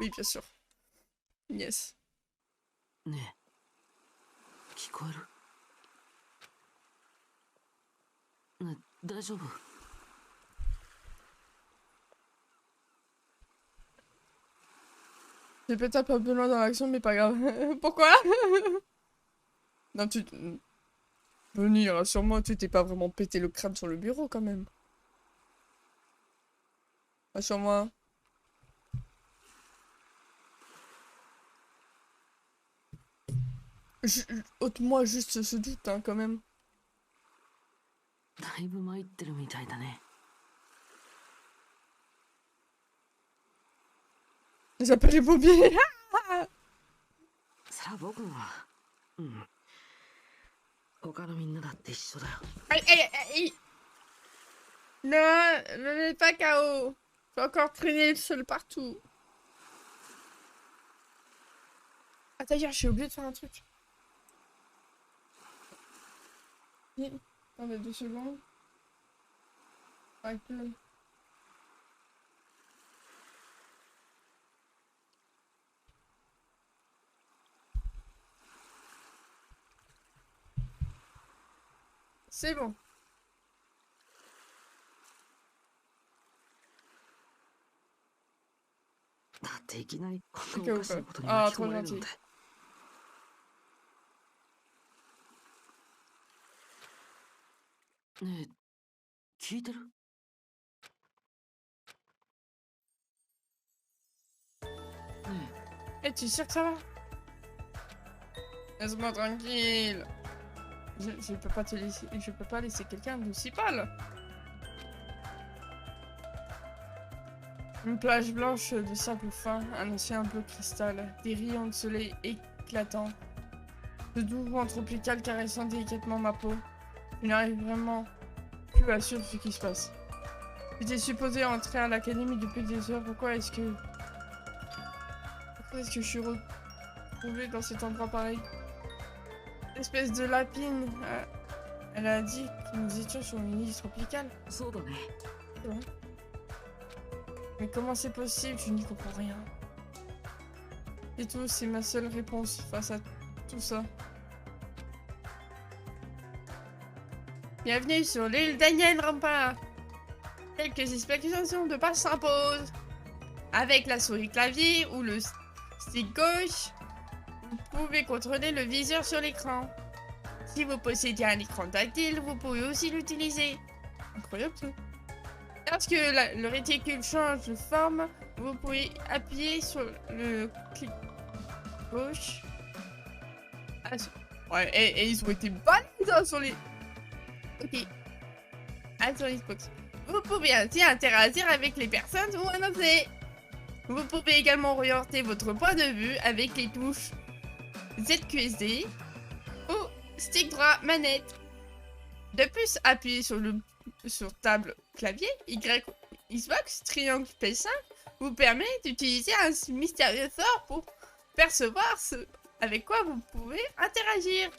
Oui, bien sûr. Yes. ねえ聞こえる？ねえ大丈夫？ J'ai peut-être un peu loin dans l'action, mais pas grave. Pourquoi? Non, tu... Bonnie, rassure-moi, tu t'es pas vraiment pété le crâne sur le bureau, quand même. Rassure-moi. Ôte-moi juste ce doute, hein, quand même. だいぶ参ってるみたいだね。 J'appelle les pompiers. さあ僕は他のみんなだって一緒だよ。 Aïe, aïe, aïe. Non, ne mets pas KO. Je vais encore traîner le sol partout. Ah d'ailleurs, j'ai oublié de faire un truc. Attendez 2 secondes. Accueil. C'est bon. だっていきなりこん Ok, なお ok. かしなことに Ah, 巻き込 trop まれるの gentil. で。ねえ聞いてる？ ね Eh, tu es sûr que ça va? Laisse-moi tranquille. Je peux pas te laisser. Je peux pas laisser quelqu'un d'aussi pâle. Une plage blanche de sable fin, un océan bleu cristal, des rayons de soleil éclatants. Ce doux vent tropical caressant délicatement ma peau. Je n'arrive vraiment plus à suivre ce qui se passe. J'étais supposé entrer à l'académie depuis des heures. Pourquoi est-ce que je suis retrouvée dans cet endroit pareil? Espèce de lapine. Elle a dit que nous étions sur une île tropicale. えそうだね。 Ouais. Mais comment c'est possible? Je n'y comprends rien. Et tout, c'est ma seule réponse face à tout ça. Bienvenue sur l'île Daniel Rampart. Quelques explications de base s'imposent. Avec la souris clavier ou le stick gauche, vous pouvez contrôler le viseur sur l'écran. Si vous possédez un écran tactile, vous pouvez aussi l'utiliser. Incroyable ça. Lorsque le réticule change de forme, vous pouvez appuyer sur le clic gauche. Ah, ouais, et ils ont été balèzes sur les... Ok. Ah, sur Xbox. Vous pouvez ainsi interagir avec les personnes ou un objet. Vous pouvez également orienter votre point de vue avec les touches ZQSD ou stick droit manette. De plus, appuyez sur table clavier Y Xbox triangle P5 vous permet d'utiliser un mystérieux sort pour percevoir ce avec quoi vous pouvez interagir.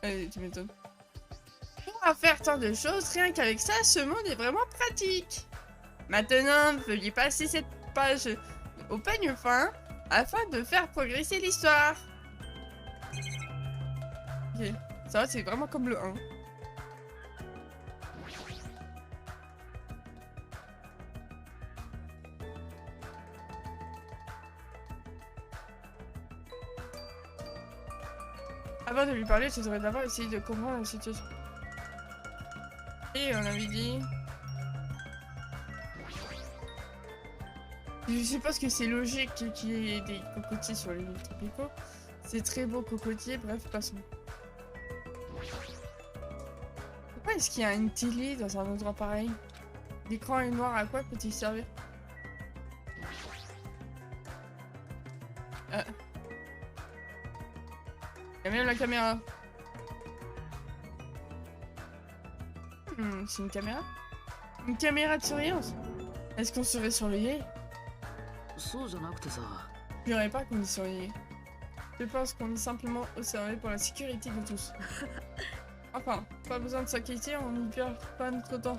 Tu m'étonnes. Pour faire tant de choses, rien qu'avec ça, ce monde est vraiment pratique. Maintenant, veuillez passer cette page au peigne fin afin de faire progresser l'histoire. Ok, ça va, c'est vraiment comme le 1. Avant de lui parler, tu devrais d'abord essayer de comprendre la situation. Et on avait dit... Je suppose que c'est logique qu'il y ait des cocotiers sur les îles tropicaux. C'est très beau cocotier, bref, passons. Pourquoi est-ce qu'il y a une télé dans un endroit pareil? L'écran est noir, à quoi peut-il servir? Il y a même la caméra. C'est une caméra? Une caméra de surveillance? Est-ce qu'on serait surveillé? そうじゃなくてさ。 Je dirais pas qu'on est surveillé. Je pense qu'on est simplement observé pour la sécurité de tous. Enfin, pas besoin de s'inquiéter, on n'y perd pas notre temps.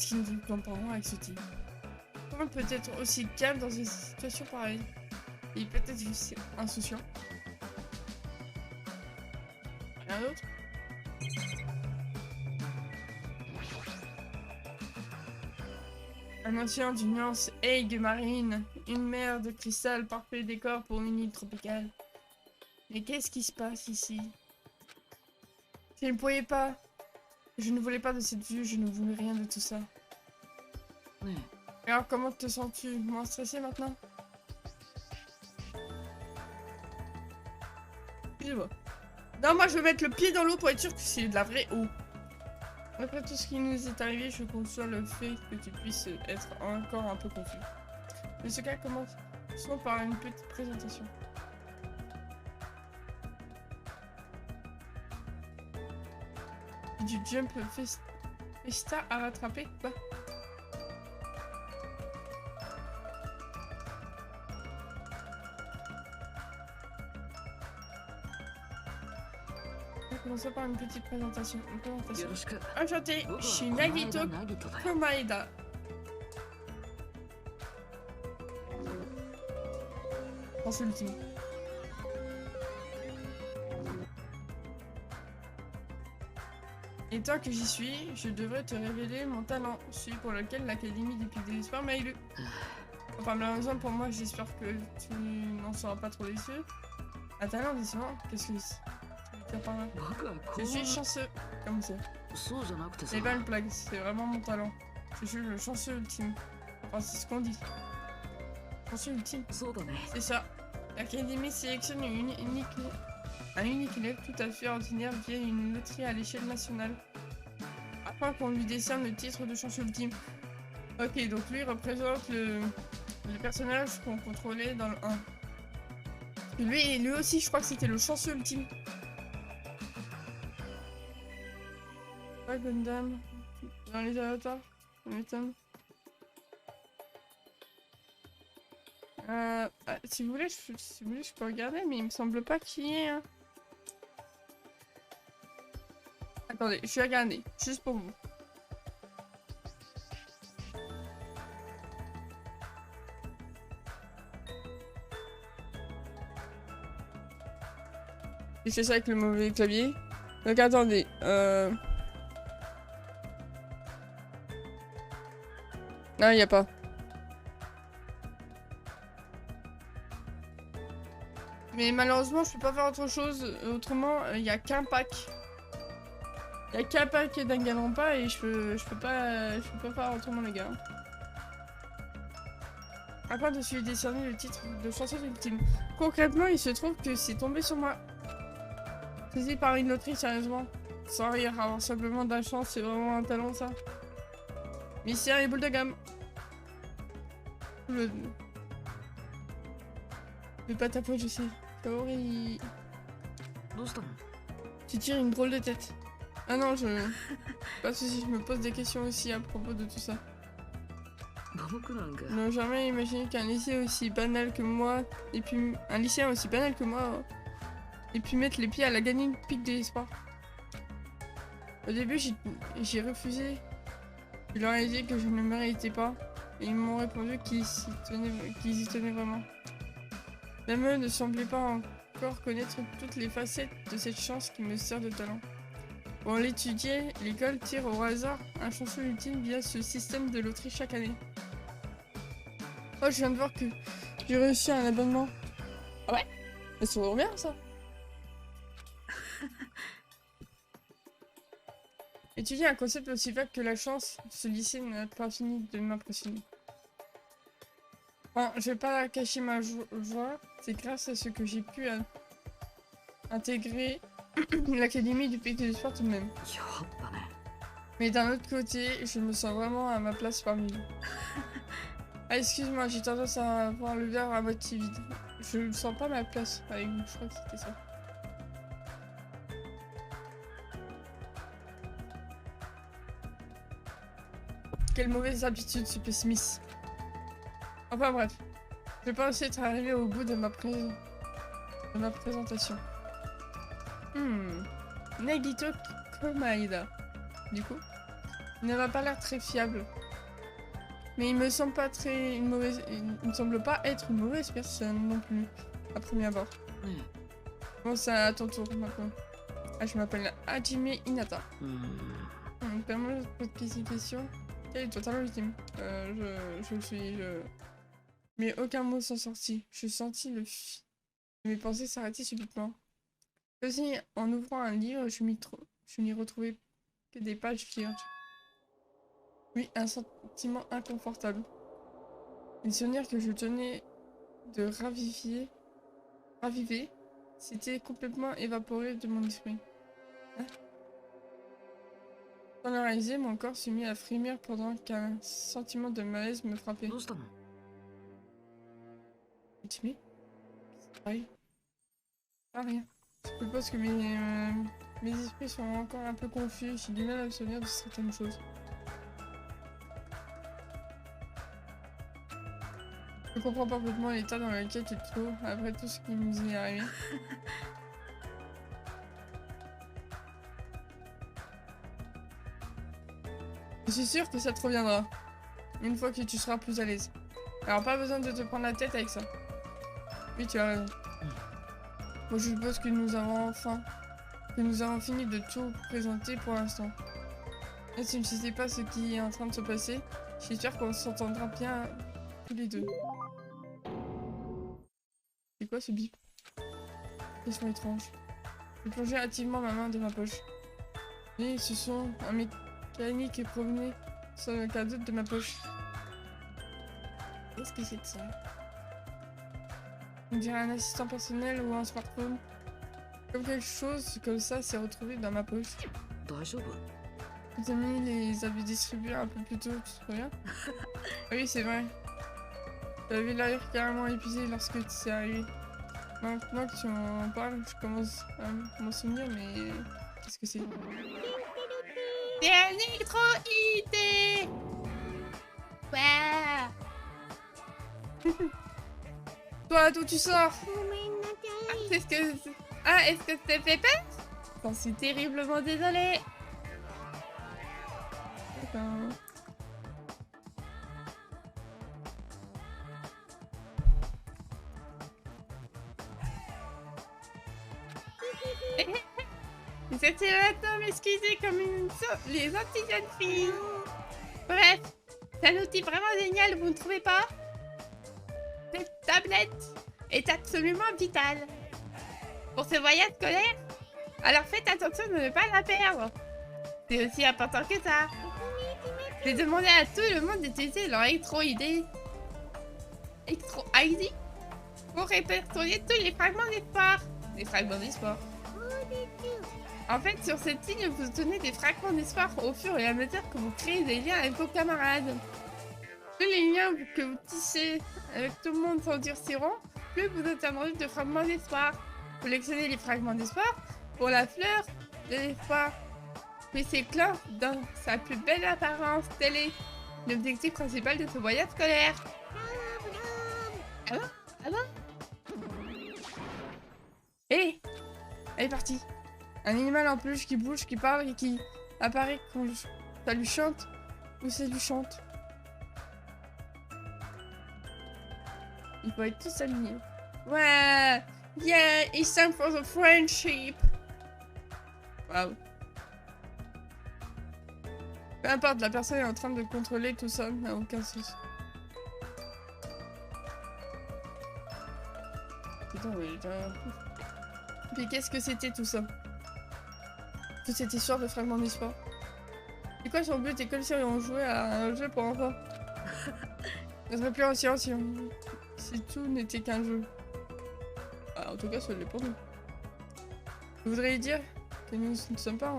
ce qui nous comparons avec ce type. Comment peut être aussi calme dans une situation pareille? Il est peut-être juste insouciant. Rien d'autre? Un océan d'une nuance aiguë marine, une mer de cristal, parfait décor pour une île tropicale. Mais qu'est-ce qui se passe ici? Je ne voulais pas. Je ne voulais pas de cette vue, je ne voulais rien de tout ça. Alors comment te sens-tu? Moins stressé maintenant? Excusez-moi. Non, moi je vais mettre le pied dans l'eau pour être sûr que c'est de la vraie eau. Après tout ce qui nous est arrivé, je conçois le fait que tu puisses être encore un peu confus. Mais ce cas commence par une petite présentation. Du jump festa à rattraper, quoi? Commençons par une petite présentation. Enchanté, je suis Nagito Komaeda. Pense ultime. Et tant que j'y suis, je devrais te révéler mon talent, celui pour lequel l'Académie des Pics de l'Espoir m'a élu. Enfin, malheureusement pour moi, j'espère que tu n'en seras pas trop déçu. Un talent décevant? Qu'est-ce que c'est? Je suis chanceux, comme ça. C'est pas une blague, c'est vraiment mon talent. Je suis le chanceux ultime. Enfin, c'est ce qu'on dit. Chanceux ultime. C'est ça. L'Académie sélectionne un unique élève tout à fait ordinaire via une loterie à l'échelle nationale. Afin qu'on lui décerne le titre de chanceux ultime. Ok, donc lui représente le personnage qu'on contrôlait dans le 1. Et lui aussi, je crois que c'était le chanceux ultime. Pas Gundam. Dans les avatars, ça m'étonne. Si vous voulez, je peux regarder, mais il me semble pas qu'il y ait un. Attendez, je vais regarder, juste pour vous. J'ai fait ça avec le mauvais clavier. Donc attendez, non, il n'y a pas. Mais malheureusement, je peux pas faire autre chose. Autrement, il n'y a qu'un pack. Il n'y a qu'un pack d'Danganronpa et je peux pas faire autrement, les gars. Afin de se lui décerner le titre de chanceuse ultime. Concrètement, il se trouve que c'est tombé sur moi. Saisi par une loterie, sérieusement. Sans rire, avoir simplement de la chance, c'est vraiment un talent, ça. Mystère et boule de gamme. Le pas ta faute, je sais. Kaori. Tu tires une drôle de tête. Ah non, pas de soucis, je me pose des questions aussi à propos de tout ça. Je n'ai jamais imaginé qu'un lycée aussi banal que moi, et puis un lycéen aussi banal que moi, et puis mettre les pieds à la gagnante pique de l'espoir. Au début, j'ai refusé. Je leur ai dit que je ne le méritais pas, et ils m'ont répondu qu'ils y tenaient vraiment. Même eux ne semblaient pas encore connaître toutes les facettes de cette chance qui me sert de talent. Pour l'étudier, l'école tire au hasard un chanceux ultime via ce système de loterie chaque année. Oh, je viens de voir que j'ai reçu un abonnement. Ah ouais? Mais c'est trop bien, ça. Étudier un concept aussi vague que la chance, ce lycée n'a pas fini de m'impressionner. Enfin, je vais pas cacher ma joie, c'est grâce à ce que j'ai pu intégrer l'Académie du Pic de l'Espoir tout de même. Mais d'un autre côté, je me sens vraiment à ma place parmi eux. Ah, excuse-moi, j'ai tendance à voir le verre à moitié vide. Je ne sens pas ma place avec vous, je crois que c'était ça. Quelle mauvaise habitude, ce pessimiste. Enfin bref, je pense être arrivé au bout de ma présentation. Nagito Komaeda. Du coup, Il n'a pas l'air très fiable. Mais il me semble pas très une mauvaise. Il me semble pas être une mauvaise personne non plus, à premier abord. Bon, c'est à ton tour maintenant. Ah, je m'appelle Hajime Hinata. Permets de poser une question. Elle est totalement légitime. Mais aucun mot s'en sortit. Je sentis mes pensées s'arrêter subitement. Aussi, en ouvrant un livre, je n'y retrouvais que des pages vierges. Oui, un sentiment inconfortable. Les souvenirs que je tenais de raviver, s'étaient complètement évaporés de mon esprit. Hein? Sans le réaliser, mon corps se mit à frémir pendant qu'un sentiment de malaise me frappait. Timé? Pareil. Ah, rien. Je suppose que mes esprits sont encore un peu confus. J'ai du mal à me souvenir de certaines choses. Je comprends parfaitement l'état dans lequel tu te trouves après tout ce qui nous est arrivé. Je suis sûre que ça te reviendra. Une fois que tu seras plus à l'aise. Alors pas besoin de te prendre la tête avec ça. Oui, tu as raison. Moi, je suppose que nous avons fini de tout présenter pour l'instant. Même si je ne sais pas ce qui est en train de se passer, j'espère qu'on s'entendra bien tous les deux. C'est quoi ce bip? Question étrange. Je plongeais hâtivement ma main dans ma poche. Et ce son, un mécanique qui provenait sur le cadeau de ma poche. Qu'est-ce que c'est de ça? On dirait un assistant personnel ou un smartphone. Comme quelque chose comme ça s'est retrouvé dans ma poche. Tes amis les avaient distribués un peu plus tôt, tu te souviens? Oui, c'est vrai. Tu avais l'air carrément épuisé lorsque tu es arrivé. Maintenant que tu en parles, je commence à m'en souvenir, mais qu'est-ce que c'est? C'est un électro-ID! Ouais! Toi, d'où tu sors? Est-ce que ça te fait peur? J'en suis terriblement désolée. C'était maintenant m'excuser comme les autres jeunes filles. Bref, c'est un outil vraiment génial, vous ne trouvez pas? Cette tablette est absolument vitale pour ce voyage scolaire. Alors faites attention de ne pas la perdre. C'est aussi important que ça. J'ai demandé à tout le monde d'utiliser leur électro-ID pour répertorier tous les fragments d'espoir. Des fragments d'espoir. En fait, sur cette ligne, vous donnez des fragments d'espoir au fur et à mesure que vous créez des liens avec vos camarades. Plus les liens que vous tissez avec tout le monde s'endurciront, plus vous obtiendrez de fragments d'espoir. Collectionnez les fragments d'espoir pour la fleur de l'espoir. Puis s'éclore dans sa plus belle apparence. Tel est l'objectif principal de ce voyage scolaire. Ah bon? Ah bon? Hé! Elle est partie. Un animal en peluche qui bouge, qui parle et qui apparaît quand ça lui chante ou ça lui chante. Il faut être tous alignés. Ouais! Yeah! It's time for the friendship! Waouh! Peu importe, la personne est en train de contrôler tout ça, n'a aucun sens. Putain, oui, puis qu'est-ce que c'était tout ça? Toute cette histoire de fragments d'espoir. C'est quoi son but? C'est comme si on jouait à un jeu pour enfants. Ça serait plus ancien si tout n'était qu'un jeu. Ah, en tout cas, ça l'est pour nous. Je voudrais dire que nous ne sommes pas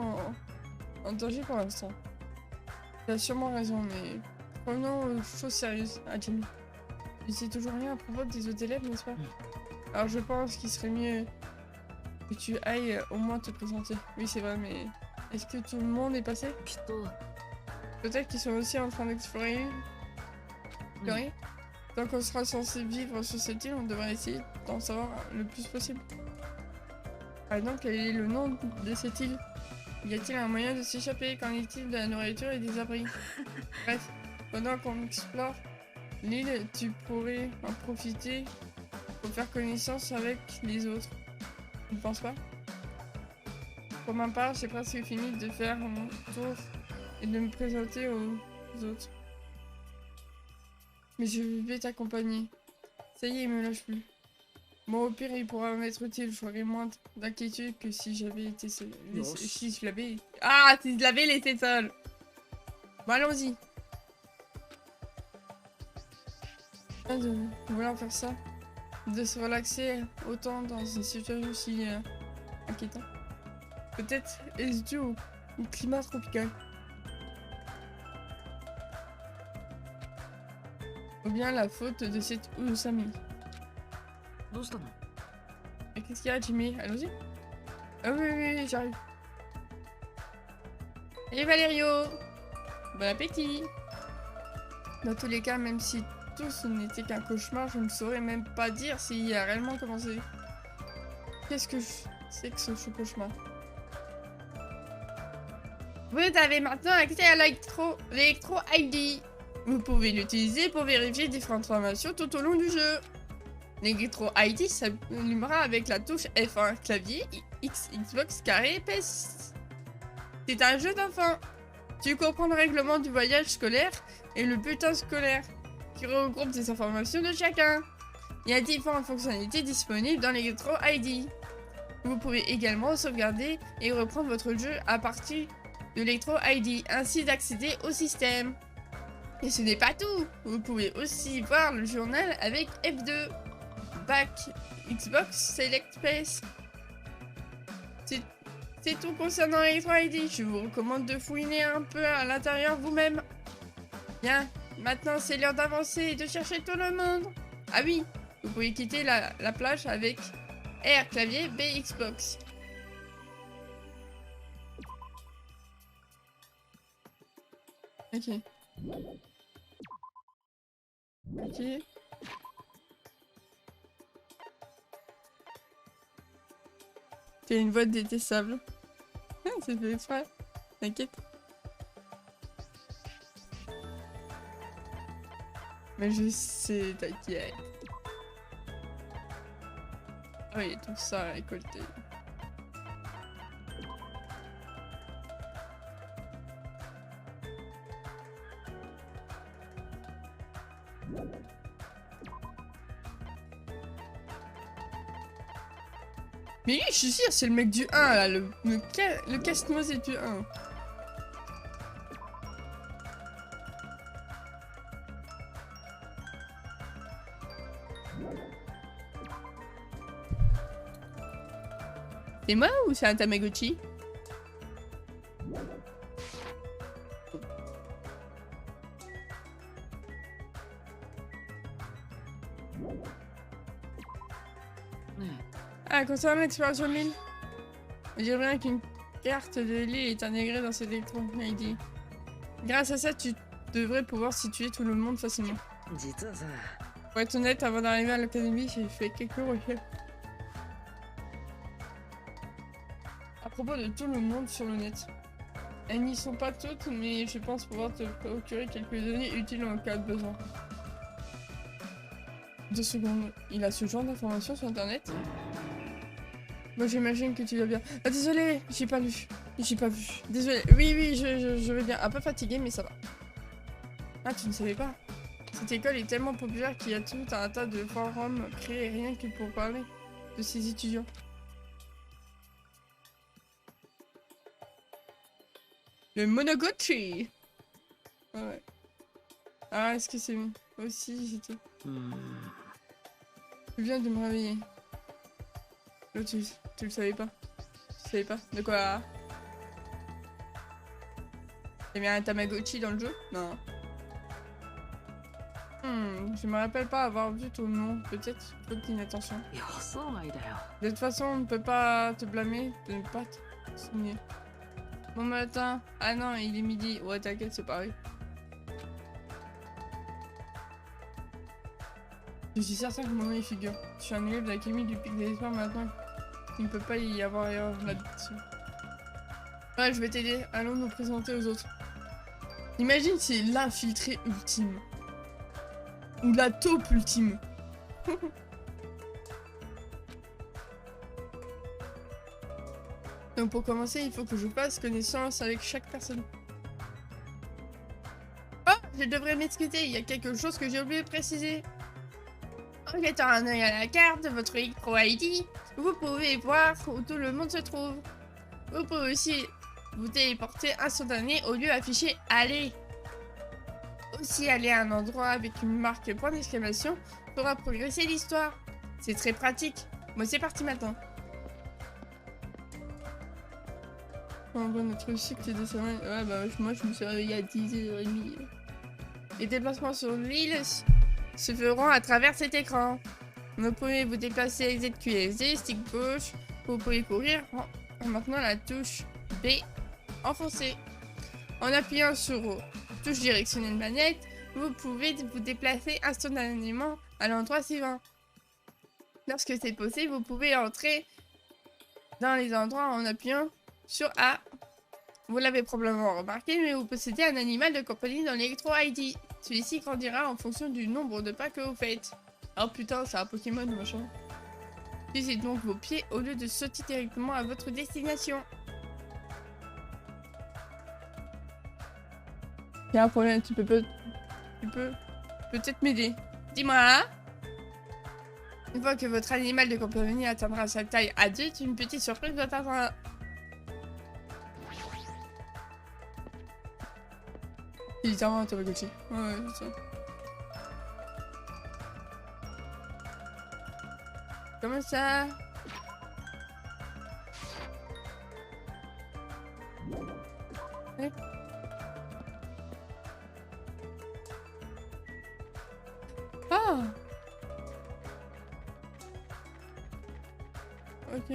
en danger pour l'instant. Tu as sûrement raison, mais revenons aux choses sérieuses, Hajime. Tu sais toujours rien à propos des autres élèves, n'est-ce pas? Alors je pense qu'il serait mieux que tu ailles au moins te présenter. Oui, c'est vrai, mais est-ce que tout le monde est passé? Peut-être qu'ils sont aussi en train d'explorer. Tant qu'on sera censé vivre sur cette île, on devrait essayer d'en savoir le plus possible. Par exemple, quel est le nom de cette île? Y a-t-il un moyen de s'échapper? Qu'en est-il de la nourriture et des abris? Bref, pendant qu'on explore l'île, tu pourrais en profiter pour faire connaissance avec les autres. Tu ne penses pas? Pour ma part, j'ai presque fini de faire mon tour et de me présenter aux autres. Mais je vais t'accompagner. Ça y est, il me lâche plus. Bon, au pire, il pourra m'être utile. J'aurais moins d'inquiétude que si j'avais été seul. Si je l'avais... Ah, si je l'avais laissé seul. Bon, allons-y. De vouloir faire ça. De se relaxer autant dans une situation aussi inquiétante. Peut-être est-ce dû au climat tropical. Ou bien la faute de cette Usami. Et qu'est-ce qu'il y a, Jimmy? Allons-y. Ah oui, j'arrive. Et Valerio! Bon appétit! Dans tous les cas, même si tout ce n'était qu'un cauchemar, je ne saurais même pas dire s'il a réellement commencé. Qu'est-ce que c'est que ce cauchemar? Vous avez maintenant accès à l'Electro ID. Vous pouvez l'utiliser pour vérifier différentes informations tout au long du jeu. L'Electro ID s'allumera avec la touche F1, clavier, Xbox carré, PS. C'est un jeu d'enfant. Tu comprends le règlement du voyage scolaire et le bulletin scolaire, qui regroupe des informations de chacun. Il y a différentes fonctionnalités disponibles dans l'Electro ID. Vous pouvez également sauvegarder et reprendre votre jeu à partir de l'Electro ID, ainsi d'accéder au système. Et ce n'est pas tout. Vous pouvez aussi voir le journal avec F2. Back Xbox Select Space. C'est tout concernant l'Electro ID. Je vous recommande de fouiner un peu à l'intérieur vous-même. Bien, maintenant c'est l'heure d'avancer et de chercher tout le monde. Ah oui, vous pouvez quitter la plage avec R, clavier, B, Xbox. Ok. Ok. T'as une voix détestable. C'est fait exprès. T'inquiète. Mais je sais, t'inquiète. Oui, tout ça à récolter. Mais lui, je suis sûre, c'est le mec du 1 là, le casse-noisette du 1. C'est moi ou c'est un Tamagotchi? Ah, concernant l'exploration de l'île, je dirais bien qu'une carte de l'île est intégrée dans cette Electro ID. Grâce à ça, tu devrais pouvoir situer tout le monde facilement. Pour être honnête, avant d'arriver à l'académie, j'ai fait quelques recherches à propos de tout le monde sur le net. Elles n'y sont pas toutes, mais je pense pouvoir te procurer quelques données utiles en cas de besoin. 2 secondes. Il a ce genre d'informations sur internet? Bon, j'imagine que tu vas bien. Ah, désolé, j'ai pas lu. J'ai pas vu. Désolé. Oui, je vais bien. Un peu fatigué, mais ça va. Ah, tu ne savais pas? Cette école est tellement populaire qu'il y a tout un tas de forums créés rien que pour parler de ses étudiants. Le Monogatari. Ouais. Ah, est-ce que c'est aussi j'étais... Je viens de me réveiller. Oh, tu le savais pas? Tu savais pas? De quoi? T'as mis un Tamagotchi dans le jeu? Non. Je me rappelle pas avoir vu ton nom. Peut-être faute d'inattention. De toute façon, on ne peut pas te blâmer de ne pas te souvenir. Bon matin. Ah non, il est midi. Ouais, t'inquiète, c'est pareil. Je suis certain que mon nom y figure. Je suis un élève de l'académie du Pic des Espoirs maintenant. Il ne peut pas y avoir erreur là-dessus. Ouais, je vais t'aider. Allons nous présenter aux autres. Imagine c'est l'infiltré ultime. Ou la taupe ultime. Donc pour commencer, il faut que je fasse connaissance avec chaque personne. Oh, je devrais m'excuser, il y a quelque chose que j'ai oublié de préciser. En jetant un œil à la carte de votre micro ID, vous pouvez voir où tout le monde se trouve. Vous pouvez aussi vous téléporter instantané au lieu affiché aller. Aussi aller à un endroit avec une marque point d'exclamation fera progresser l'histoire. C'est très pratique. Bon, c'est parti maintenant. Oh, bon, notre cycle de sommeil. Ouais, bah, moi, je me suis réveillée à 10h30. Les déplacements sur l'île se feront à travers cet écran. Vous pouvez vous déplacer avec ZQSD, stick gauche. Vous pouvez courir en maintenant la touche B enfoncée. En appuyant sur touche directionnelle manette, vous pouvez vous déplacer instantanément à l'endroit suivant. Lorsque c'est possible, vous pouvez entrer dans les endroits en appuyant sur A. Vous l'avez probablement remarqué, mais vous possédez un animal de compagnie dans l'Electro ID. Celui-ci grandira en fonction du nombre de pas que vous faites. Oh putain, c'est un Pokémon machin. Utilisez donc vos pieds au lieu de sauter directement à votre destination. Il y a un problème, tu peux peut-être m'aider. Dis-moi. Une fois que votre animal de compagnie atteindra sa taille adulte, une petite surprise va t'attendre. C'est littéralement un Tamagotchi. Ouais, c'est ça. Comment ça? Ouais. Ah! Ok.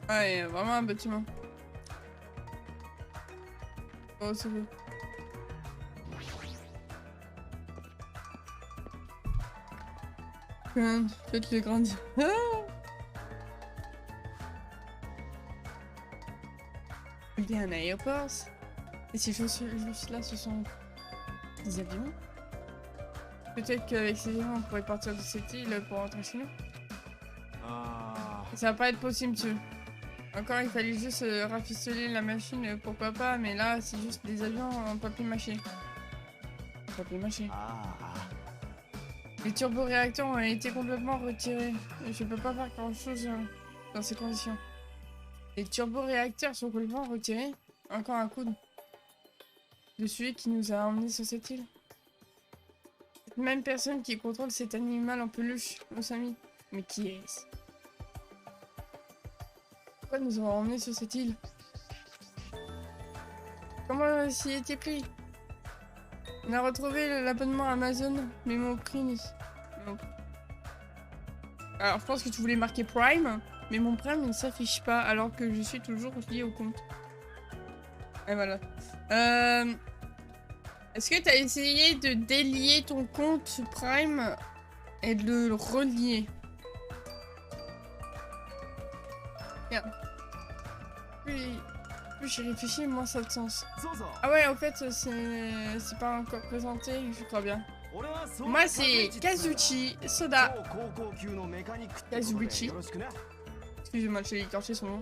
Ouais, il y a vraiment un bâtiment. Oh, c'est beau. Faites-le grandir. Ah, il y a un aéroport. Et ces choses juste là, ce sont des avions. Peut-être qu'avec ces avions, on pourrait partir de cette île pour rentrer chez nous. Ça va pas être possible, monsieur. Encore, il fallait juste rafistoler la machine, pourquoi pas, mais là, c'est juste des avions en papier mâché. Papier mâché. Les turboréacteurs ont été complètement retirés. Et je peux pas faire grand chose dans ces conditions. Les turboréacteurs sont complètement retirés. Encore un coup de celui qui nous a emmenés sur cette île. Cette même personne qui contrôle cet animal en peluche, nos amis. Mais qui est-ce? Pourquoi nous avons emmenés sur cette île? Comment s'y était pris? On a retrouvé l'abonnement Amazon, mais mon prix n'est... Non. Alors, je pense que tu voulais marquer Prime, mais mon Prime ne s'affiche pas, alors que je suis toujours lié au compte. Et voilà. Est-ce que tu as essayé de délier ton compte Prime et de le relier? Merde. Plus j'y réfléchis, moins ça a de sens. Ah ouais, en fait, c'est pas encore présenté, je crois bien. Moi, c'est Kazuchi Soda. Kazuchi. Excusez-moi, j'ai écorché son nom.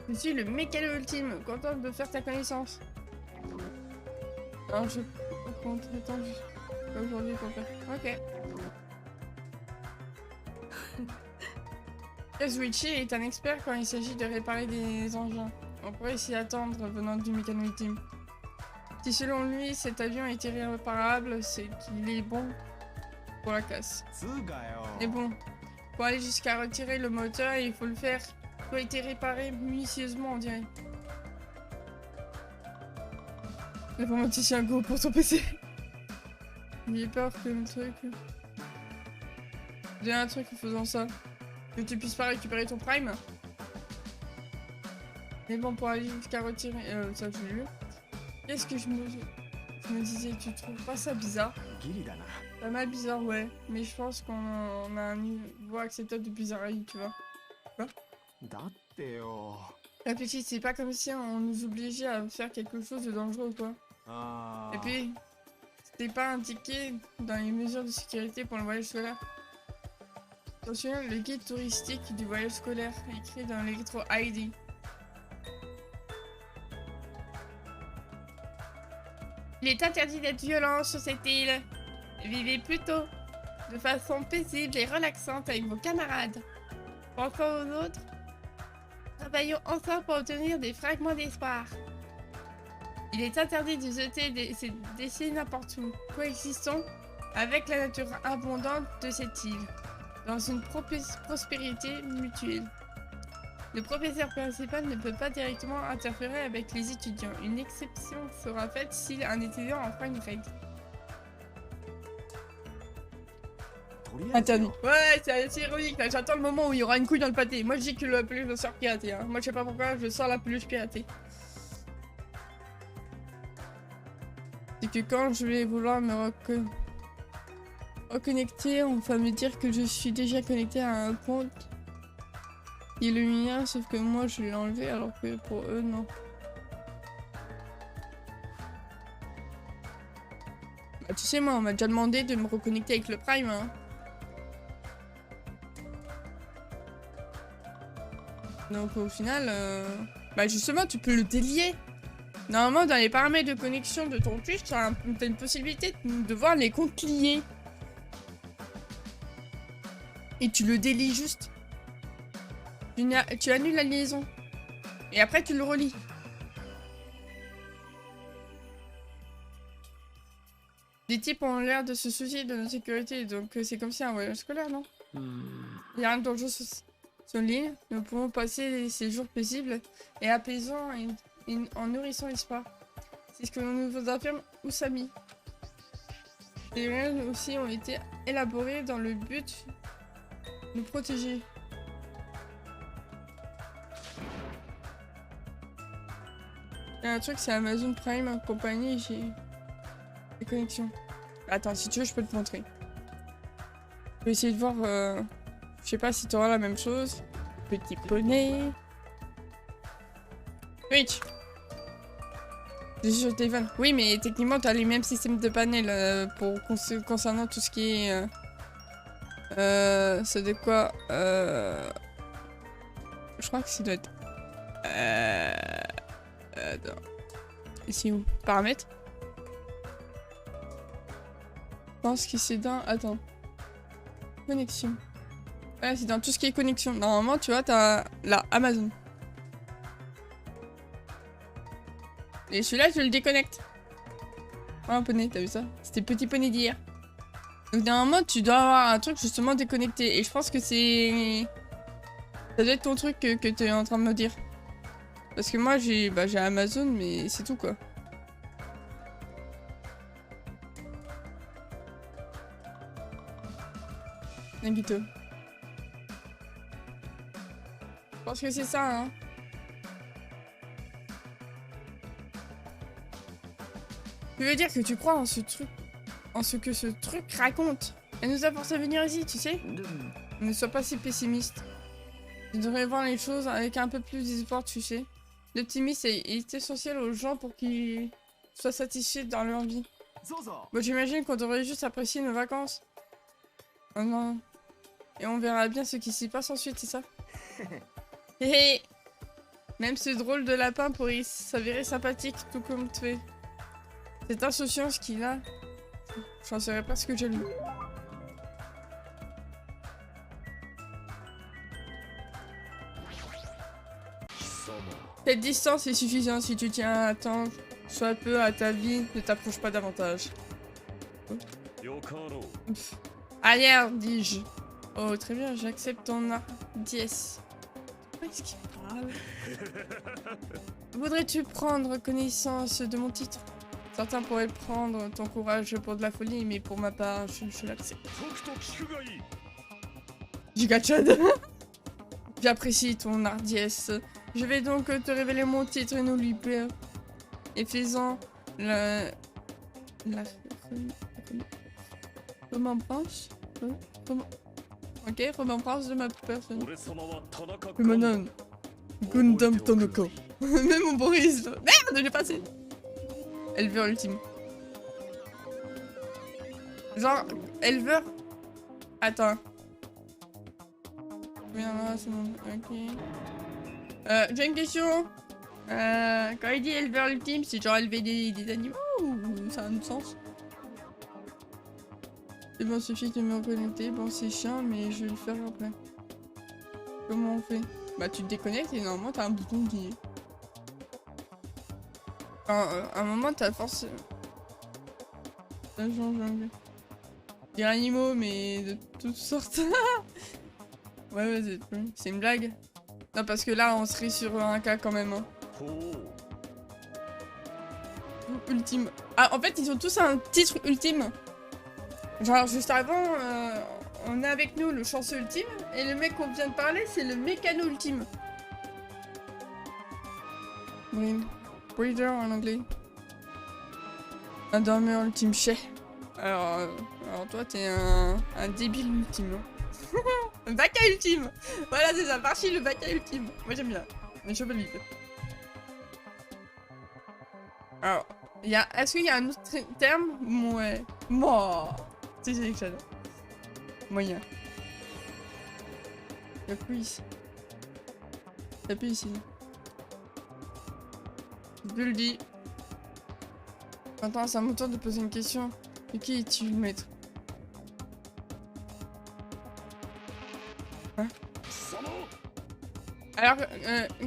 Je suis le mécano ultime, content de faire ta connaissance. Alors, je compte, attends, pas aujourd'hui pour faire. Ok. Kazuichi est un expert quand il s'agit de réparer des engins. On pourrait s'y attendre venant du mécano ultime. Si selon lui cet avion est irréparable, c'est qu'il est bon pour la casse. Mais bon, pour aller jusqu'à retirer le moteur, il faut le faire. Il a été réparé minutieusement, on dirait. L'informaticien go pour ton PC. J'ai peur que le truc... J'ai un truc en faisant ça. Que tu puisses pas récupérer ton prime. Mais bon, pour aller jusqu'à retirer... ça j'ai lu. Qu'est-ce que je me disais, tu trouves pas ça bizarre? Pas mal bizarre, ouais. Mais je pense qu'on a un niveau acceptable de bizarrerie, tu vois. だってよ。 Réfléchis, c'est pas comme si on nous obligeait à faire quelque chose de dangereux ou quoi. あ Et puis, c'était pas indiqué dans les mesures de sécurité pour le voyage scolaire. Attention, le guide touristique du voyage scolaire, écrit dans l'électro ID. Il est interdit d'être violent sur cette île. Vivez plutôt de façon paisible et relaxante avec vos camarades. Pensons aux autres. Travaillons ensemble pour obtenir des fragments d'espoir. Il est interdit de jeter ces déchets n'importe où. Coexistons avec la nature abondante de cette île, dans une prospérité mutuelle. Le professeur principal ne peut pas directement interférer avec les étudiants. Une exception sera faite si un étudiant enfreint une règle. とりあえず Interdit. よ Ouais, c'est assez ironique là. J'attends le moment où il y aura une couille dans le pâté. Moi je dis que la peluche doit sort piratée. Hein. Moi je sais pas pourquoi, je sors la peluche piratée. C'est que quand je vais vouloir me reconnecter, on va me dire que je suis déjà connecté à un compte. Il est le mien, sauf que moi je l'ai enlevé alors que pour eux non. Bah, tu sais, moi on m'a déjà demandé de me reconnecter avec le Prime. Hein. Donc au final, bah justement tu peux le délier. Normalement dans les paramètres de connexion de ton Twitch, t'as une possibilité de voir les comptes liés. Et tu le délies juste. Tu annules la liaison. Et après tu le relis. Les types ont l'air de se soucier de notre sécurité, donc c'est comme si un voyage scolaire, non? うーん Il y a rien de dangereux sur l'île. Nous pouvons passer ces jours paisibles et apaisants en nourrissant l'espoir. C'est ce que nous affirme Usami. Les règles aussi ont été élaborées dans le but de nous protéger. Il y a un truc, c'est Amazon Prime, compagnie, j'ai des connexions. Attends, si tu veux, je peux te montrer. Je vais essayer de voir. Je sais pas si tu auras la même chose. Petit poney. Twitch. Je suis sur téléphone. Oui, mais techniquement, tu as les mêmes systèmes de panel concernant tout ce qui est. C'est de quoi je crois que ça doit être. Attends. Ici où? Paramètres? Je pense que c'est dans. Attends. Connexion. Ouais, c'est dans tout ce qui est connexion. Normalement, tu vois, t'as là, Amazon. Et celui-là, je le déconnecte. Oh, un poney, t'as vu ça? C'était petit poney d'hier. Donc, normalement, tu dois avoir un truc justement déconnecté. Et je pense que c'est. Ça doit être ton truc que tu es en train de me dire. Parce que moi, j'ai Amazon, mais c'est tout quoi. Nagito. Je pense que c'est ça, hein. Tu veux dire que tu crois en ce truc, en ce que ce truc raconte? Elle nous a forcé à venir ici, tu sais? でも Ne sois pas si pessimiste. Tu devrais voir les choses avec un peu plus d'espoir, tu sais. L'optimisme est essentiel aux gens pour qu'ils soient satisfaits dans leur vie. そうそう Bon, j'imagine qu'on devrait juste apprécier nos vacances. Oh non. Et on verra bien ce qui s'y passe ensuite, c'est ça? Hé hé. Même ce drôle de lapin pourrait s'avérer sympathique, tout comme tu es. Cette insouciance qu'il a, j'en serais presque jaloux. Cette distance est suffisante si tu tiens à attendre. Soit peu à ta vie, ne t'approche pas davantage. Pff. Ailleurs, dis-je. Oh, très bien, j'accepte ton hardiesse. Pourquoi est-ce qu'il parle? Voudrais-tu prendre connaissance de mon titre? Certains pourraient prendre ton courage pour de la folie, mais pour ma part, je l'accepte. Gigachad. J'apprécie ton hardiesse. Je vais donc te révéler mon titre et nous lui plaire. Et faisant la... Comment pense? Comment... Ok, remembrance de ma personne. 俺様は田中 Le Manon. Gundam Tanaka. Même mon Boris. Merde, j'ai passé. Éleveur ultime. Genre, éleveur. Attends. Viens là, c'est bon. Ok. J'ai une question. Quand il dit éleveur ultime, c'est genre élever des animaux ou ça a un sens? C'est bon, suffit de me reconnecter. Bon, c'est chiant, mais je vais le faire après. Comment on fait? Bah, tu te déconnectes et normalement, t'as un bouton qui... à un moment, t'as force... Ça change un peu. Des animaux, mais de toutes sortes. Ouais, c'est une blague. Non, parce que là, on serait sur un cas quand même. Hein. ほう Ultime. Ah, en fait, ils ont tous un titre ultime. Genre, juste avant, on a avec nous le chanceux ultime, et le mec qu'on vient de parler, c'est le mécano ultime. Oui. Breeder en anglais. Un dormeur ultime chef. Alors toi, t'es un débile ultime. Hein. Un vaca ultime. Voilà, c'est ça. Parchi le vaca ultime. Moi, j'aime bien. Mais je peux le vivre. Alors, est-ce qu'il y a un autre terme? Ouais. Moi. C'est que j'adore. Moyen. Y'a quoi ici? Y'a plus ici. Je le dis. Maintenant, c'est à mon tour de poser une question. Et qui es-tu, le maître? Hein? Alors,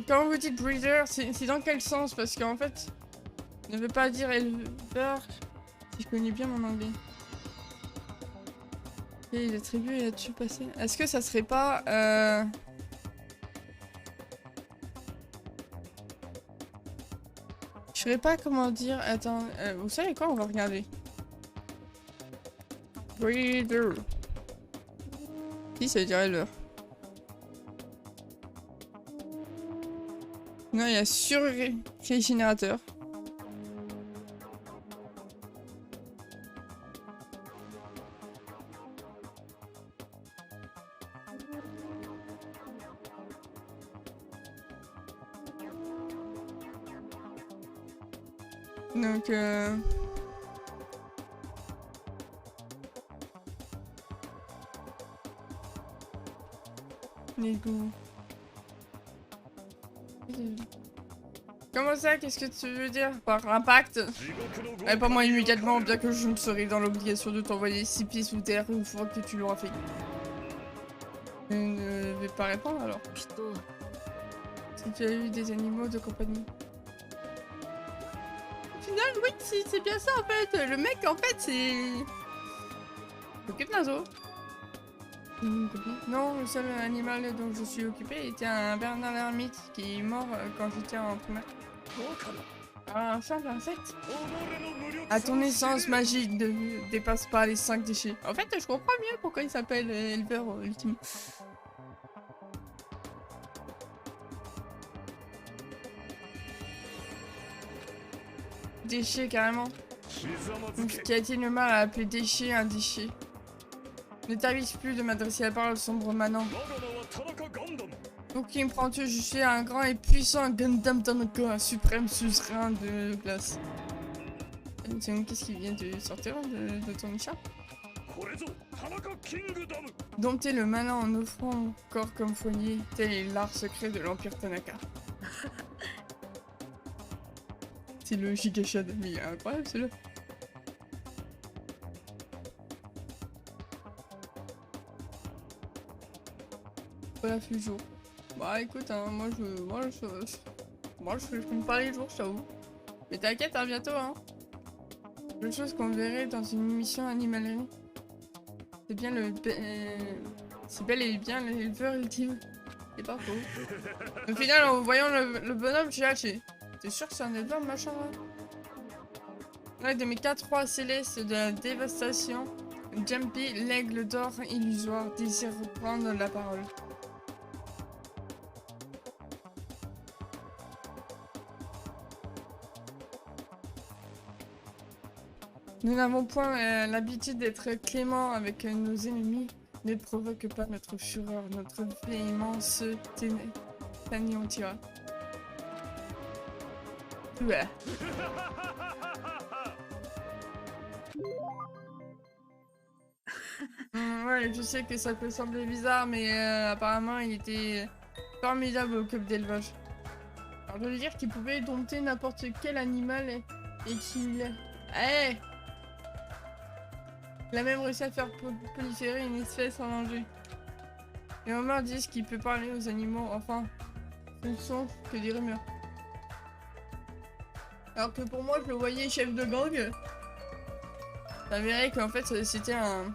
quand vous dites breeder, c'est dans quel sens? Parce qu'en fait, ne veut pas dire éleveur, si je connais bien mon anglais. Et les attributs, as-tu passé? Est-ce que ça serait pas... Je saurais pas comment dire... Attends, vous savez quoi? On va regarder. Breeder. Si, ça dirait l'heure. Non, il y a sur-régénérateur. Donc, let's go. Comment ça? Qu'est-ce que tu veux dire par impact? Pas moi immédiatement, bien que je ne serai dans l'obligation de t'envoyer 6 pieds sous terre une fois que tu l'auras fait. Je ne vais pas répondre alors. Si tu as eu des animaux de compagnie. Au final, oui, c'est bien ça en fait. Le mec, en fait, c'est... Il s'occupe d'un zoo. Non, le seul animal dont je suis occupé était un Bernard l'ermite qui est mort quand j'étais en primaire. Un simple insecte. À ton essence magique ne dépasse pas les 5 déchets. En fait, je comprends mieux pourquoi il s'appelle éleveur ultime. Déchet carrément. Donc, qui a-t-il le mal à appeler déchet un déchet? Ne t'avise plus de m'adresser la parole sombre Manon. Donc qui me prends-tu? Je suis un grand et puissant Gundam Tanaka, un suprême suzerain de glace. Qu'est-ce qui vient de sortir de ton écharpe? Dompter le malin en offrant corps comme foyer, tel est l'art secret de l'Empire Tanaka. C'est le Gigashad, mais il est incroyable celui-là. Voilà, fait jour. Bah écoute, hein, moi je peux me parler le jour, je t'avoue. Mais t'inquiète, à bientôt, hein. Une chose qu'on verrait dans une émission animalerie. C'est bien c'est bel et bien l'éleveur ultime. C'est pas faux. Au final, en voyant le bonhomme, j'ai haché. T'es sûr que c'est un éleveur, machin, là? Ouais, de mes 4 rois célestes de la dévastation, Jumpy, l'aigle d'or illusoire, désire reprendre la parole. Nous n'avons point l'habitude d'être cléments avec nos ennemis, Ne provoque pas notre fureur, notre véhémence t'anéantira. Ouais. Ouais, je sais que ça peut sembler bizarre, mais apparemment il était formidable au club d'élevage. Alors je veux dire qu'il pouvait dompter n'importe quel animal et qu'il... Eh, il a même réussi à faire proliférer une espèce en danger. Les rumeurs disent qu'il peut parler aux animaux, enfin, ce ne sont que des rumeurs. Alors que pour moi, je le voyais chef de gang. Ça verrait qu'en fait, c'était un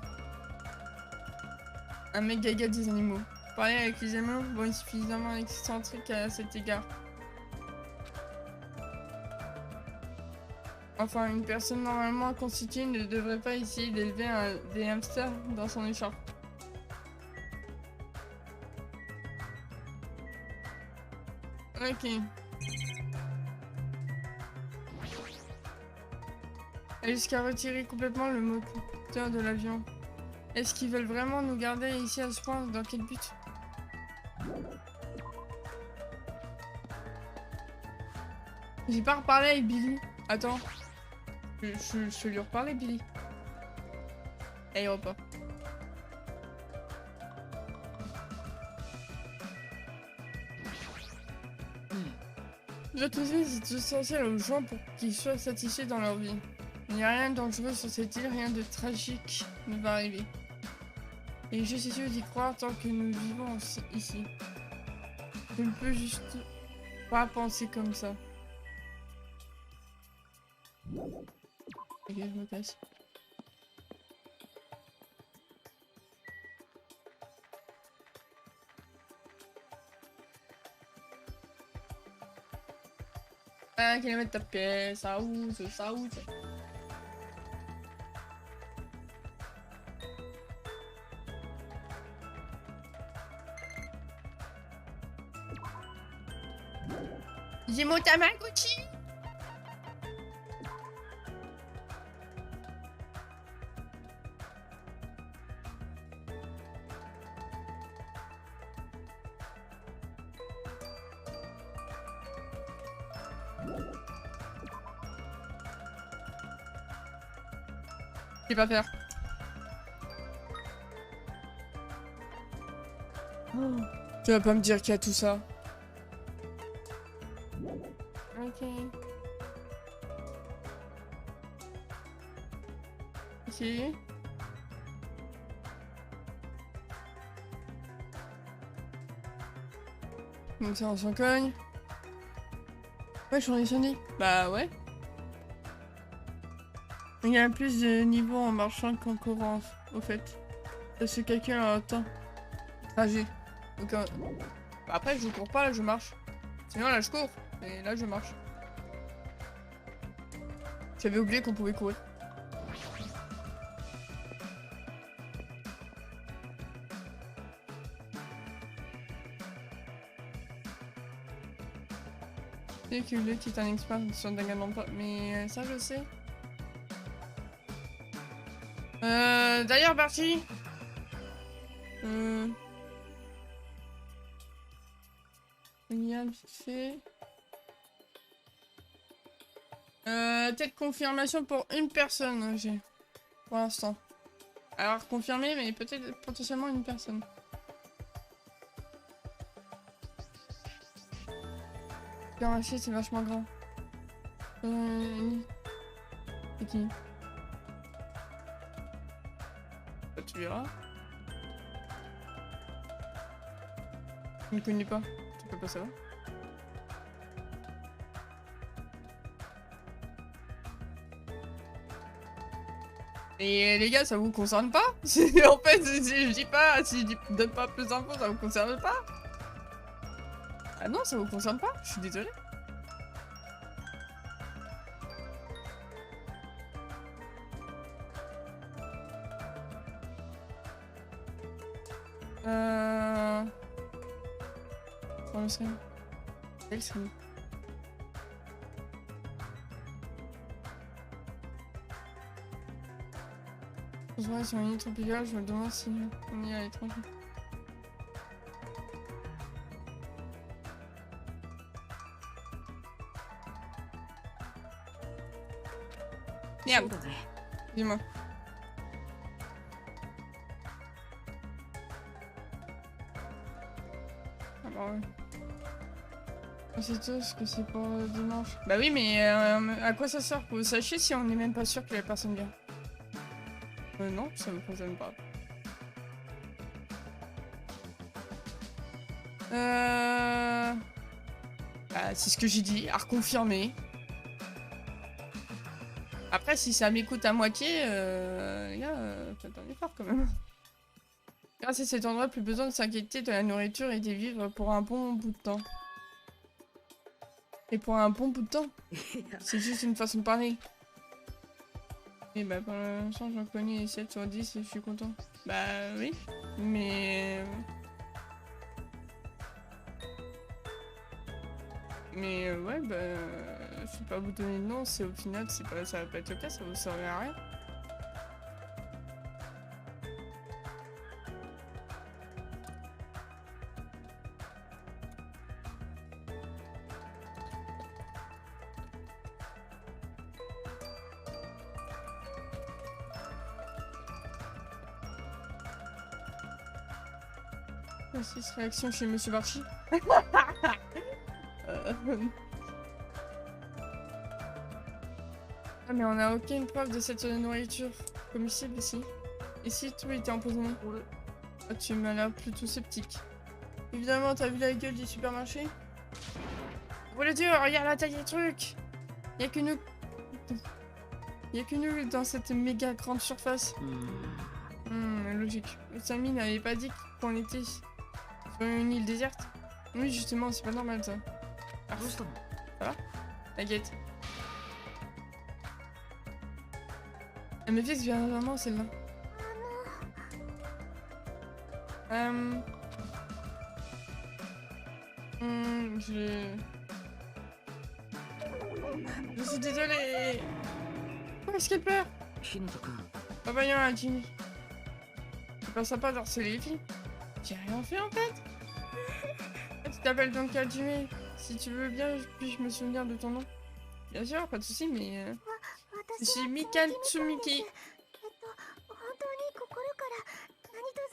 mec gaga des animaux. Parler avec les animaux, bon, il est suffisamment excentrique à cet égard. Enfin, une personne normalement constituée ne devrait pas essayer d'élever des hamsters dans son écharpe. Ok. Jusqu'à retirer complètement le moteur de l'avion. Est-ce qu'ils veulent vraiment nous garder ici à ce point? Dans quel but? J'ai pas reparlé avec Billy. Attends. Je vais lui reparler, Billy. Et il repart. L'autonomie est essentiel aux gens pour qu'ils soient satisfaits dans leur vie. Il n'y a rien de dangereux sur cette île, rien de tragique ne va arriver. Et je suis sûr d'y croire tant que nous vivons ici. Je ne peux juste pas penser comme ça. Ok, je me casse. Un kilomètre tapé, ça ouse, ça ouse. J'ai mon Tamagotchi. Je sais pas faire. Oh. Tu vas pas me dire qu'il y a tout ça. Ok. Ok. Donc ça on s'en cogne. Ouais, j'en ai sonné. Bah ouais. Il y a plus de niveaux en marchant qu'en courant, au fait. Ça se calcule en temps. Trajet. Donc après je cours pas, là je marche. Sinon là je cours. Et là je marche. J'avais oublié qu'on pouvait courir. C'est que lui qui est un expert sur Danganronpa, mais ça je sais. D'ailleurs Barty. Il y a vite fait. Peut-être confirmation pour une personne, j'ai. Pour l'instant. Alors confirmé, mais peut-être potentiellement une personne. Dans l'assiette, c'est vachement grand. C'est qui? Bah, tu verras. Je ne connais pas. Tu peux pas savoir. Et les gars, ça vous concerne pas? En fait, je dis pas, si je donne pas plus d'infos, ça vous concerne pas? Ah non, ça vous concerne pas? Je suis désolée. Pour le stream. Quel stream? Je vois sur une île tropicale, je me demande si on y est à l'étranger. Merde, そうだね。 dis-moi. Ah bah ouais. C'est tout ce que c'est pour dimanche. Bah oui, mais à quoi ça sert que vous sachiez si on n'est même pas sûr que la personne vient? Non, ça me concerne pas. Bah, c'est ce que j'ai dit, à reconfirmer. Après, si ça m'écoute à moitié, les gars, faites un effort quand même. Grâce à cet endroit, plus besoin de s'inquiéter de la nourriture et des vivres pour un bon bout de temps. Et pour un bon bout de temps, c'est juste une façon de parler. Et bah pour l'instant j'en connais 7 sur 10 et je suis content. Bah oui, mais... ouais bah... je vais pas vous donner de nom, c'est au final, pas, ça va pas être le cas, ça vous servira à rien. Cette réaction chez Monsieur Barchi. Ah mais on n'a aucune preuve de cette nourriture comestible ici. Ici tout était empoisonné. Ah, tu m'as l'air plutôt sceptique. Évidemment, t'as vu la gueule du supermarché? Voilà Dieu, regarde la taille des trucs. Y'a que nous... Y'a que nous dans cette méga grande surface. Logique. Samy n'avait pas dit qu'on était sur une île déserte? Oui, justement, c'est pas normal ça. Ah, ça va? T'inquiète. Elle me fixe bien vraiment celle-là. Je suis désolée. Pourquoi est-ce qu'elle pleure? Pas voyons à Jimmy. C'est pas sympa d'harceler les filles. J'ai rien fait en fait. Tu t'appelles donc Hajime. Si tu veux bien, puis-je me souvenir de ton nom? Bien sûr, pas de soucis, mais... Je suis Mikan Tsumiki.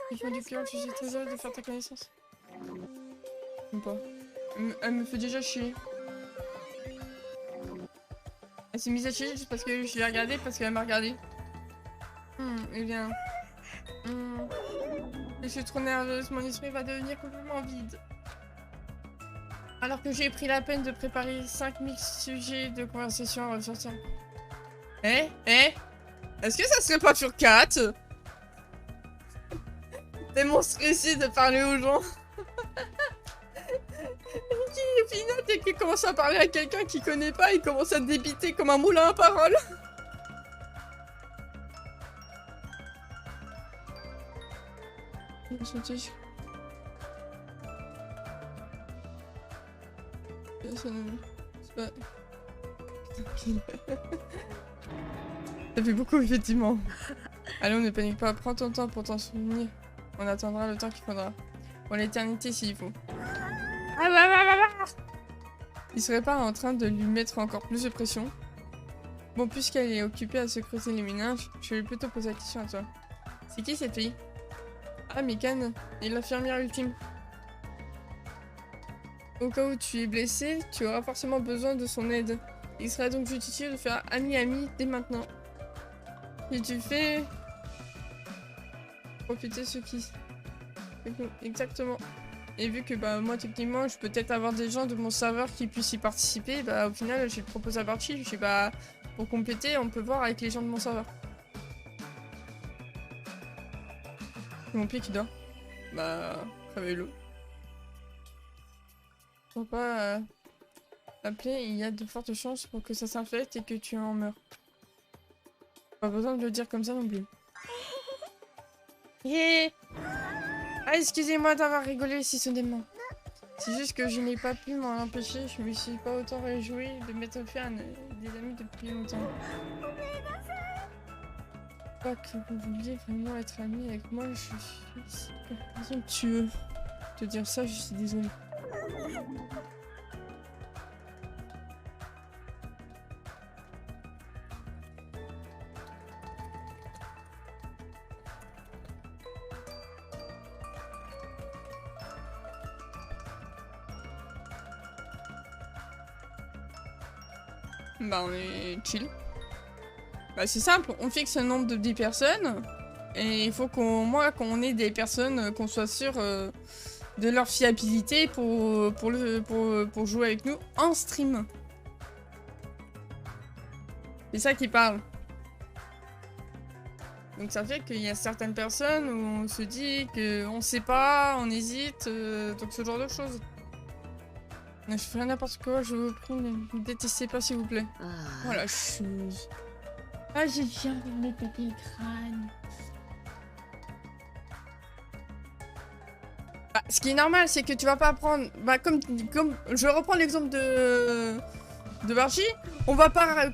Il faut du cœur, je suis très heureuse de faire ta connaissance. Ou pas. Elle me fait déjà chier. Elle s'est mise à chier juste parce que je l'ai regardée, parce qu'elle m'a regardé. Eh bien... Je suis trop nerveuse, mon esprit va devenir complètement vide. Alors que j'ai pris la peine de préparer 5000 sujets de conversation à ressortir. Est-ce que ça serait pas sur 4? Tellement stressé de parler aux gens. Au final, dès qu'il commence à parler à quelqu'un qu'il connaît pas, il commence à débiter comme un moulin à parole. Ça fait beaucoup, effectivement. Allez, on ne panique pas. Prends ton temps pour t'en souvenir. On attendra le temps qu'il faudra. Pour l'éternité, s'il faut. Il serait pas en train de lui mettre encore plus de pression? Bon, puisqu'elle est occupée à se creuser les méninges, je vais plutôt poser la question à toi. C'est qui cette fille? Ah, Mikan, et l'infirmière ultime. Au cas où tu es blessé, tu auras forcément besoin de son aide. Il serait donc judicieux de faire ami-ami dès maintenant. Si tu fais... profiter ce qui... Exactement. Et vu que bah moi techniquement je peux peut-être avoir des gens de mon serveur qui puissent y participer, bah au final je le propose à Barchi, je sais pas, pour compléter on peut voir avec les gens de mon serveur. Mon pied qui dort. Bah, réveille-le. Faut pas appeler, il y a de fortes chances pour que ça s'infecte et que tu en meurs. Pas besoin de le dire comme ça non plus. Yeah. Ah, excusez-moi d'avoir rigolé si soudainement. C'est juste que je n'ai pas pu m'en empêcher, je me suis pas autant réjoui de m'être fait des amis depuis longtemps. Pas que vous vouliez vraiment être ami avec moi, je suis super présomptueux. Te dire ça, je suis désolée. Bah on est chill. Bah c'est simple, on fixe un nombre de 10 personnes. Et il faut qu'on ait des personnes, qu'on soit sûr de leur fiabilité pour jouer avec nous en stream. C'est ça qui parle. Donc ça fait qu'il y a certaines personnes où on se dit qu'on sait pas, on hésite, donc ce genre de choses. Je ferai n'importe quoi, je vous prie, ne me détestez pas s'il vous plaît. Voilà, je suis... Ah, j'ai bien mes petits crânes. Bah, ce qui est normal, c'est que tu vas pas prendre... Bah, comme je reprends l'exemple de Bargy, on va pas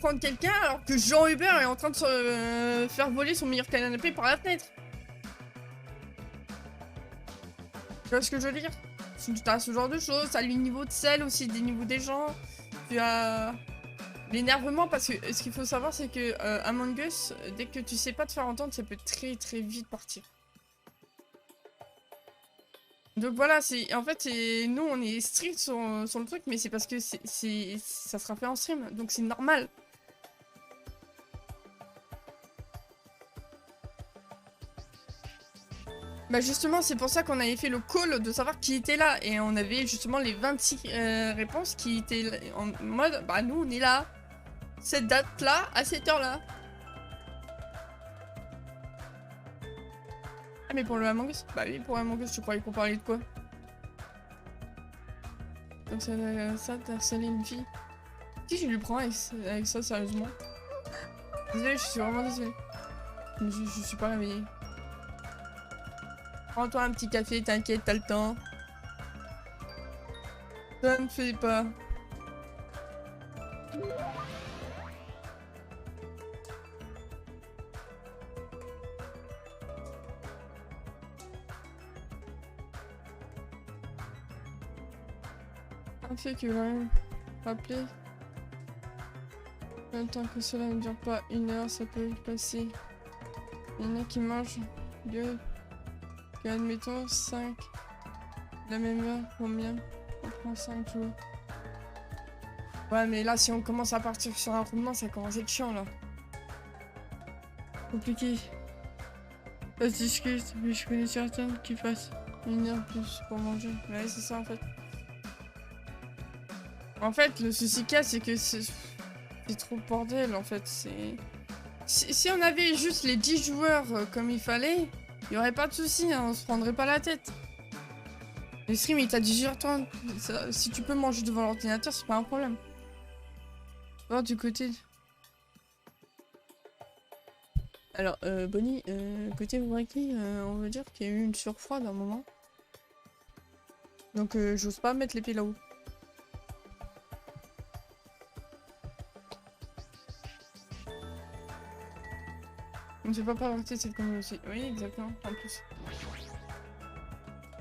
prendre quelqu'un alors que Jean Hubert est en train de se faire voler son meilleur canapé par la fenêtre. Tu vois ce que je veux dire? Tu as ce genre de choses, t'as le niveau de sel aussi, des niveaux des gens, tu as l'énervement, parce que ce qu'il faut savoir c'est que Among Us, dès que tu sais pas te faire entendre, ça peut très très vite partir. Donc voilà, en fait, nous on est strict sur le truc, mais c'est parce que ça sera fait en stream, donc c'est normal. Bah justement, c'est pour ça qu'on avait fait le call de savoir qui était là. Et on avait justement les 26 réponses qui étaient en mode, bah nous on est là. Cette date-là, à cette heure-là. Ah mais pour le Among Us? Bah oui, pour Among Us, tu croyais qu'on parlait de quoi? Donc ça t'as salé une fille. Qui je lui prends avec ça, sérieusement? Désolée, je suis vraiment désolée. Je suis pas réveillée. Prends-toi un petit café, t'inquiète, t'as le temps. Ça ne fait pas. Un fait que même rappeler. En même temps que cela ne dure pas 1 heure, ça peut passer. Il y en a qui mangent Dieu. Admettons 5 la même heure, combien? On prend 5 jours. Ouais mais là si on commence à partir sur un roulement, ça commence à être chiant là. Compliqué. Ça se discute, mais je connais certaines qui passent 1 heure plus pour manger. Ouais c'est ça en fait. En fait le souci qu'il y a c'est que c'est trop bordel en fait. Si on avait juste les 10 joueurs comme il fallait, il y aurait pas de souci, hein, on se prendrait pas la tête. Le stream il est à 18h30. Si tu peux manger devant l'ordinateur, c'est pas un problème. Voir du côté. Alors, Bonnie, côté Waki, on va dire qu'il y a eu une surfroide à un moment. Donc, j'ose pas mettre les pieds là-haut. On ne sait pas parler cette communauté. Oui, exactement, en plus.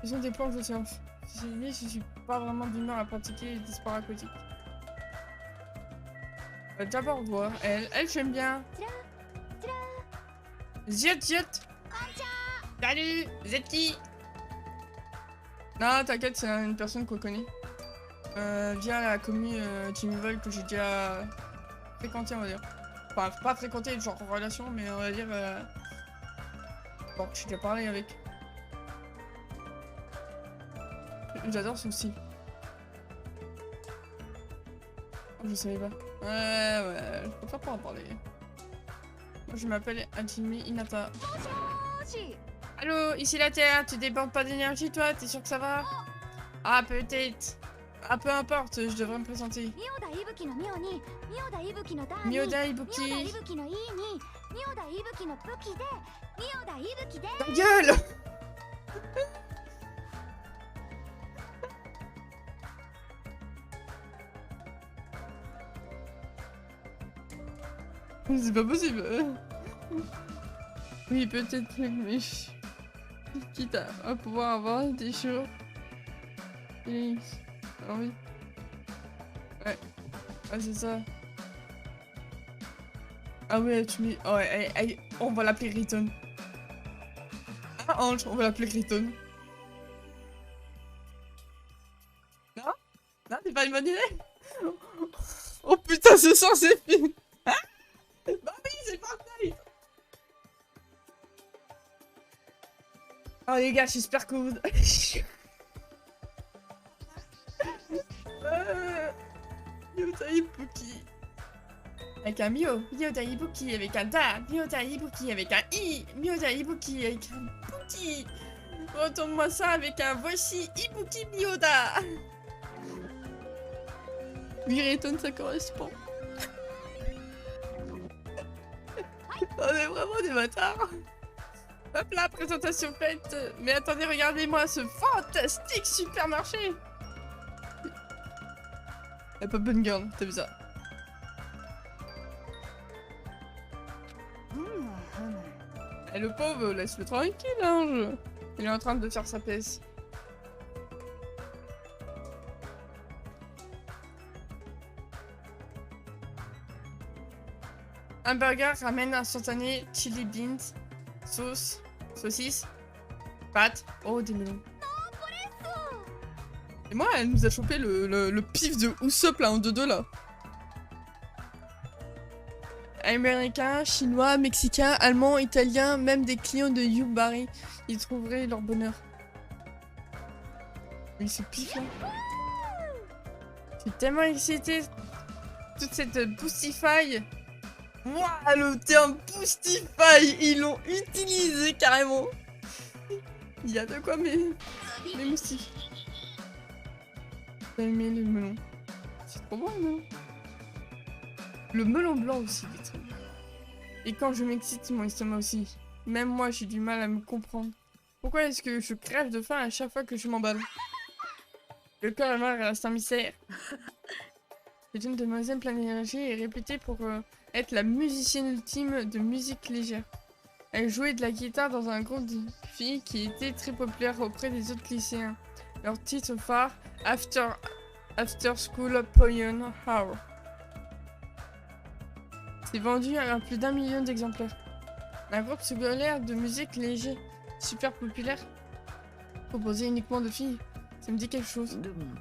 Ils ont des planches de surf. Ceci dit, je suis pas vraiment d'humeur à pratiquer des sports aquatiques. On va d'abord voir. Elle j'aime bien. Ziot. Salut, vous êtes qui? Non, t'inquiète, c'est une personne qu'on connaît. Via la commune Team Vol que j'ai déjà fréquenté, on va dire. Enfin, pas fréquenté, genre en relation, mais on va dire... Bon, j'ai déjà parlé avec. J'adore son style. Oh, je savais pas. Ouais, je préfère pas en parler. Moi, je m'appelle Hajime Hinata. Allô, ici la Terre, tu débordes pas d'énergie, toi? T'es sûr que ça va? Ah, peut-être. Ah, peu importe, je devrais me présenter. Miyoda Ibuki. Ta gueule! C'est pas possible. Oui, peut-être, mais quitte à pouvoir avoir des jours. Ah oui. Ouais. Ah, c'est ça. Ah ouais, tu mets... Oh, on va l'appeler Riton. Ah, Ange, on va l'appeler Riton. Non? Non, c'est pas une bonne idée? Oh putain, ce sang, c'est fini. Bah oui, c'est Fortnite. Oh les gars, j'espère que vous... Miyota Ibuki. Avec un Mio. Miyota Ibuki avec un Da. Miyota Ibuki avec un I. Miyota Ibuki avec un Buki. Retourne-moi ça avec un voici Ibuki Miyota. Oui, Riton, ça correspond. On est vraiment des bâtards. Hop là, présentation faite. Mais attendez, regardez-moi ce fantastique supermarché. La Pop Bun Girl, t'as vu ça? Et le pauvre, laisse-le tranquille, hein. Il est en train de faire sa pièce. Un burger ramène instantané, chili beans, sauce, saucisse, pâtes. Oh, des melons. Et moi, elle nous a chopé le pif de Usopp là, en 2-2 là. Américains, chinois, mexicains, allemands, italiens, même des clients de Yubari, ils trouveraient leur bonheur. Mais ce pif là. Je suis tellement excitée. Toute cette boostify. Ouah, le terme boostify, ils l'ont utilisé carrément. Il y a de quoi mes moustiques. J'ai aimé le melon. C'est trop bon le melon. Le melon blanc aussi, il est très bon. Et quand je m'excite, mon estomac aussi. Même moi, j'ai du mal à me comprendre. Pourquoi est-ce que je crève de faim à chaque fois que je m'emballe? Le corps humain reste un mystère. C'est une demoiselle pleine d'énergie et réputée pour être la musicienne ultime de musique légère. Elle jouait de la guitare dans un groupe de filles qui était très populaire auprès des autres lycéens. Leur titre phare, After School Poyon Hour. C'est vendu à plus d'1 million d'exemplaires. Un groupe scolaire de musique léger, super populaire, composé uniquement de filles. Ça me dit quelque chose.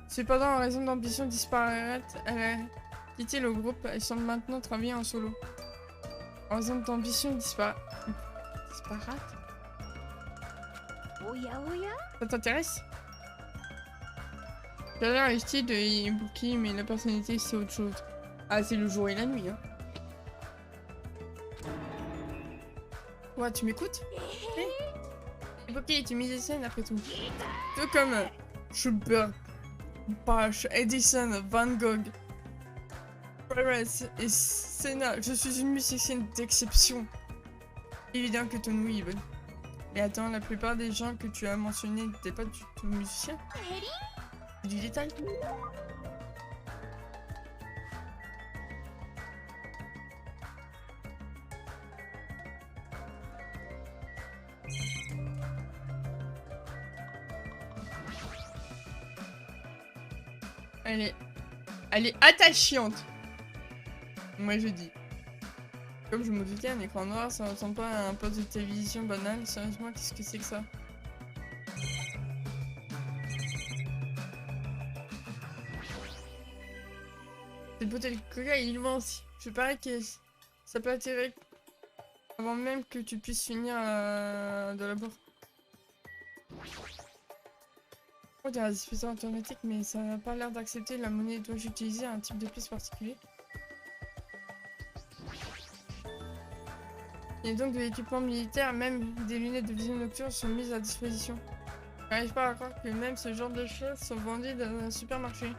Cependant, en raison d'ambition disparate, elle a quitté le groupe et semble maintenant travailler en solo. En raison d'ambition disparate. Ça t'intéresse? J'ai l'air le style de Ibuki, mais la personnalité c'est autre chose. Ah, c'est le jour et la nuit, hein. Ouais, tu m'écoutes? Ibuki, tu es musicienne après tout. Tout comme Schubert, Bach, Edison, Van Gogh, Perez et Senna. Je suis une musicienne d'exception. Évident que ton oui est bonne. Mais attends, la plupart des gens que tu as mentionnés n'étaient pas du tout musiciens. Du détail. Elle est attachante. Moi je dis. Comme je me doutais, un écran noir, ça ressemble pas à un poste de télévision banal. Sérieusement, qu'est-ce que c'est que ça? Cette bouteille de coca est immense. Je parie que ça peut attirer avant même que tu puisses finir de la boire. On dirait un dispositif automatique, mais ça n'a pas l'air d'accepter la monnaie. Dois-je utiliser un type de pièce particulier? Il y a donc de l'équipement militaire, même des lunettes de vision nocturne sont mises à disposition. Je n'arrive pas à croire que même ce genre de choses sont vendues dans un supermarché.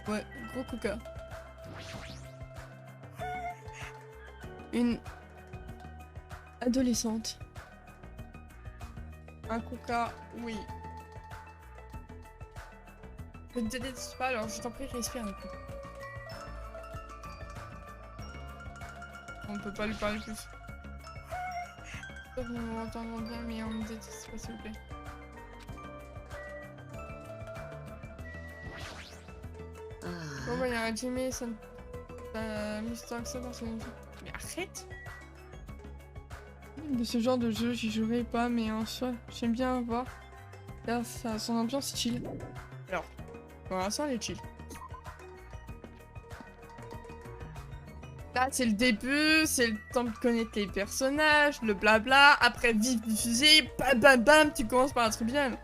Ouais, gros coca. Une adolescente. Un coca, oui. Je ne te déteste pas, alors je t'en prie, respire un peu. On ne peut pas lui parler plus. J'espère que nous m'entendons bien, mais on me déteste pas, s'il vous plaît. Bon bah, il y a un Jimmy, ça mise tant que ça dans son jeu. Mais arrête! De ce genre de jeu, j'y jouerai pas, mais en soi, j'aime bien voir. Là, ça a son ambiance chill. Alors, pour l'instant, elle est chill. Là, c'est le début, c'est le temps de connaître les personnages, le blabla. Après, vif diffusé, bam bam bam, tu commences par un truc bien.